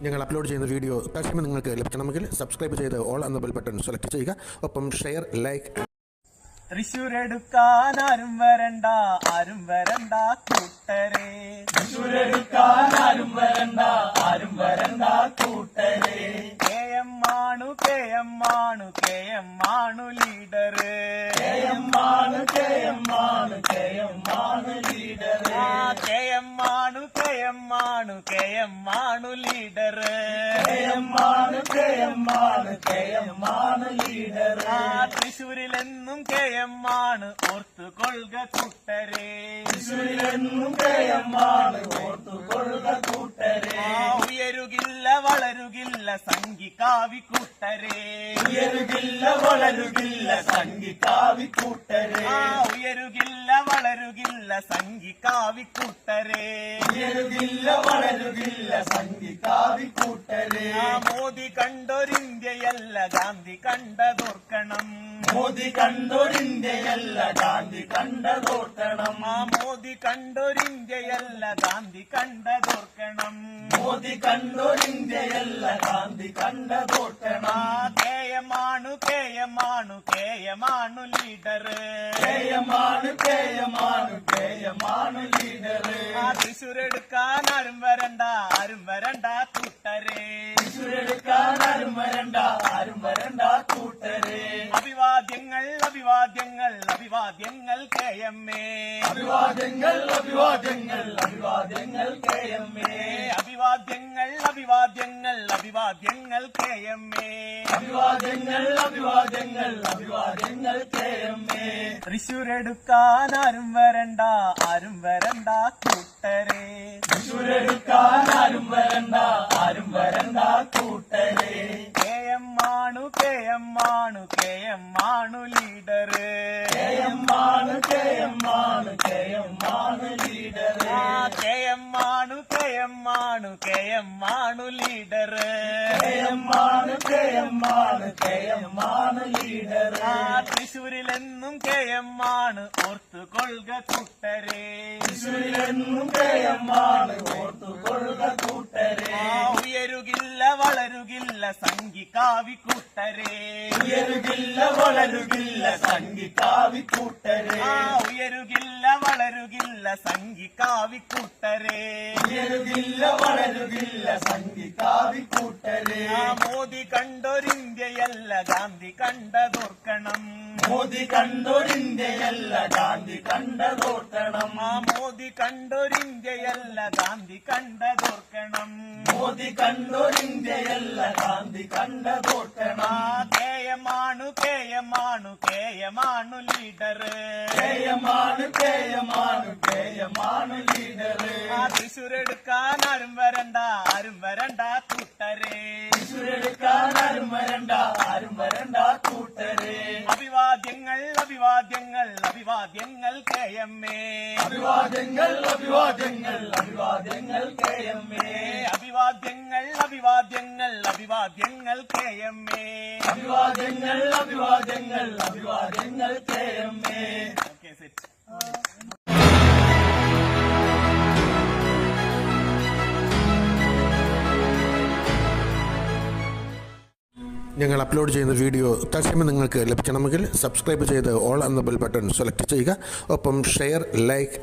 ഞങ്ങൾ അപ്ലോഡ് ചെയ്യുന്ന വീഡിയോ തത്സമയം നിങ്ങൾക്ക് ലഭിക്കണമെങ്കിൽ സബ്സ്ക്രൈബ് ചെയ്ത് ഓൾ എന്ന ബെൽ ബട്ടൺ സെലക്ട് ചെയ്യുക. ഒപ്പം ഷെയർ, ലൈക്ക്. തൃശ്ശൂരെടുക്കാൻ ആരും വരണ്ട, ആരും വരണ്ട കൂട്ടരെ. തൃശ്ശൂരെടുക്കാൻ ആരും വരണ്ട, ആരും വരണ്ട കൂട്ടരെ. KM ആണു, KM ആണു, KM ആണു ലീഡർ. KM ആണു, KM ആണു, KM ആണു ലീഡർ. KM ആണു, KM ആണു, KM ആണു ലീഡർ. KM ആണു, KM ആണു, KM ആണു ലീഡർ. തൃശ്ശൂരിലെന്നും KM ആണ്, ഓർത്തുകൊള്ളുക കൂട്ടരെ. തൃശ്ശൂരിലെന്നും KM ആണ്, ഓർത്തുകൊള്ളുക കൂട്ടരെ. ഉയരുകില്ല വളരുകില്ല സംഘിക്കാവി കൂട്ടരെ. ഉയരുകില്ല വളരുകില്ല സംഘിക്കാവി കൂട്ടരെ. ഉയരുകില്ല വളരുകില്ല സംഘിക്കാവി കൂട്ടരെ. ഉയരുകില്ല വളരുകില്ല സംഘിക്കാവി കൂട്ടരെ. മോദി കണ്ടൊരിന്ത്യയല്ല ഗാന്ധി കണ്ടതോർക്കണം. മോദി കണ്ടൊരിന്ത്യയല്ല ഗാന്ധി കണ്ടതോർക്കണം. മോദി കണ്ടൊരിന്ത്യയല്ല ഗാന്ധി കണ്ടതോർക്കണം. മോദി കണ്ടൊരിന്ത്യയല്ല ഗാന്ധി കണ്ടതോർക്കണം. KM ആണു, KM ആണു, KM ആണു ലീഡർ. KM ആണു, KM ആണു, KM ആണു ലീഡർ. തൃശ്ശൂരെടുക്കാൻ ആരും വരണ്ട, ആരും വരണ്ട കൂട്ടരെ. തൃശ്ശൂരെടുക്കാൻ ആരും വരണ്ട, ആരും വരണ്ട കൂട്ടരെ. അഭിവാദ്യങ്ങൾ അഭിവാദ്യങ്ങൾ അഭിവാദ്യങ്ങൾ KM. അഭിവാദ്യങ്ങൾ അഭിവാദ്യങ്ങൾ അഭിവാദ്യങ്ങൾ KM. അഭിവാദ്യങ്ങൾ അഭിവാദ്യങ്ങൾ അഭിവാദ്യങ്ങൾ KM. അഭിവാദ്യങ്ങൾ അഭിവാദ്യങ്ങൾ അഭിവാദ്യങ്ങൾ KM. തൃശ്ശൂരെടുക്കാൻ ആരും വരണ്ട, ആരും വരണ്ട കൂട്ടരെ. തൃശ്ശൂരെടുക്കാൻ ആരും വരണ്ട, ആരും വരണ്ട കൂട്ടരെ. KM ആണു, KM ആണു, KM ആണു ലീഡർ. KM ആണു, KM ആണു, KM ആണു ലീഡർ. KM ആണു, KM ആണു, KM ആണു ലീഡർ. KM ആണു, KM ആണു, KM ആണു ലീഡർ. തൃശ്ശൂരിലെന്നും KM ആണ്, ഓർത്തുകൊള്ളുക കൂട്ടരെ. തൃശ്ശൂരിലെന്നും KM ആണ്, ഓർത്തുകൊള്ളുക കൂട്ടരെ. ഉയരുകില്ല വളരുകില്ല സംഘിക്കാവി കൂട്ടരെ. ഉയരുകില്ല വളരുകില്ല സംഘിക്കാവി കൂട്ടരെ. ഉയരുകില്ല വളരുകില്ല സംഘിക്കാവി കൂട്ടരെ. ഉയരുകില്ല വളരുകില്ല സംഘിക്കാവി കൂട്ടരെ. മോദി കണ്ടൊരിന്ത്യയല്ല ഗാന്ധി കണ്ടതോർക്കണം. മോദി കണ്ടൊരിന്ത്യയല്ല ഗാന്ധി കണ്ടതോർക്കണം. മോദി കണ്ടൊരിന്ത്യയല്ല ഗാന്ധി കണ്ടതോർക്കണം. മോദി കണ്ടൊരിന്ത്യയല്ല ഗാന്ധി കണ്ടതോർക്കണം. KM ആണു, KM ആണു, KM ആണു ലീഡർ. KM ആണു, KM ആണു, KM ആണു ലീഡർ. തൃശ്ശൂരെടുക്കാൻ ആരും വരണ്ട, ആരും വരണ്ട കൂട്ടരെ. തൃശ്ശൂരെടുക്കാൻ ആരും വരണ്ട, ആരും വരണ്ട കൂട്ടരെ. അഭിവാദ്യങ്ങൾ അഭിവാദ്യങ്ങൾ അഭിവാദ്യങ്ങൾ KM. അഭിവാദ്യങ്ങൾ അഭിവാദ്യങ്ങൾ അഭിവാദ്യങ്ങൾ KM. അഭിവാദ്യങ്ങൾ അഭിവാദ്യങ്ങൾ അഭിവാദ്യങ്ങൾ KM. അഭിവാദ്യങ്ങൾ അഭിവാദ്യങ്ങൾ അഭിവാദ്യങ്ങൾ KM. Okay, set. ഞങ്ങൾ അപ്ലോഡ് ചെയ്യുന്ന വീഡിയോ തത്സമയം നിങ്ങൾക്ക് ലഭിക്കണമെങ്കിൽ സബ്സ്ക്രൈബ് ചെയ്ത് ഓൾ എന്ന ബെൽ ബട്ടൺ സെലക്ട് ചെയ്യുക. ഒപ്പം ഷെയർ, ലൈക്ക്.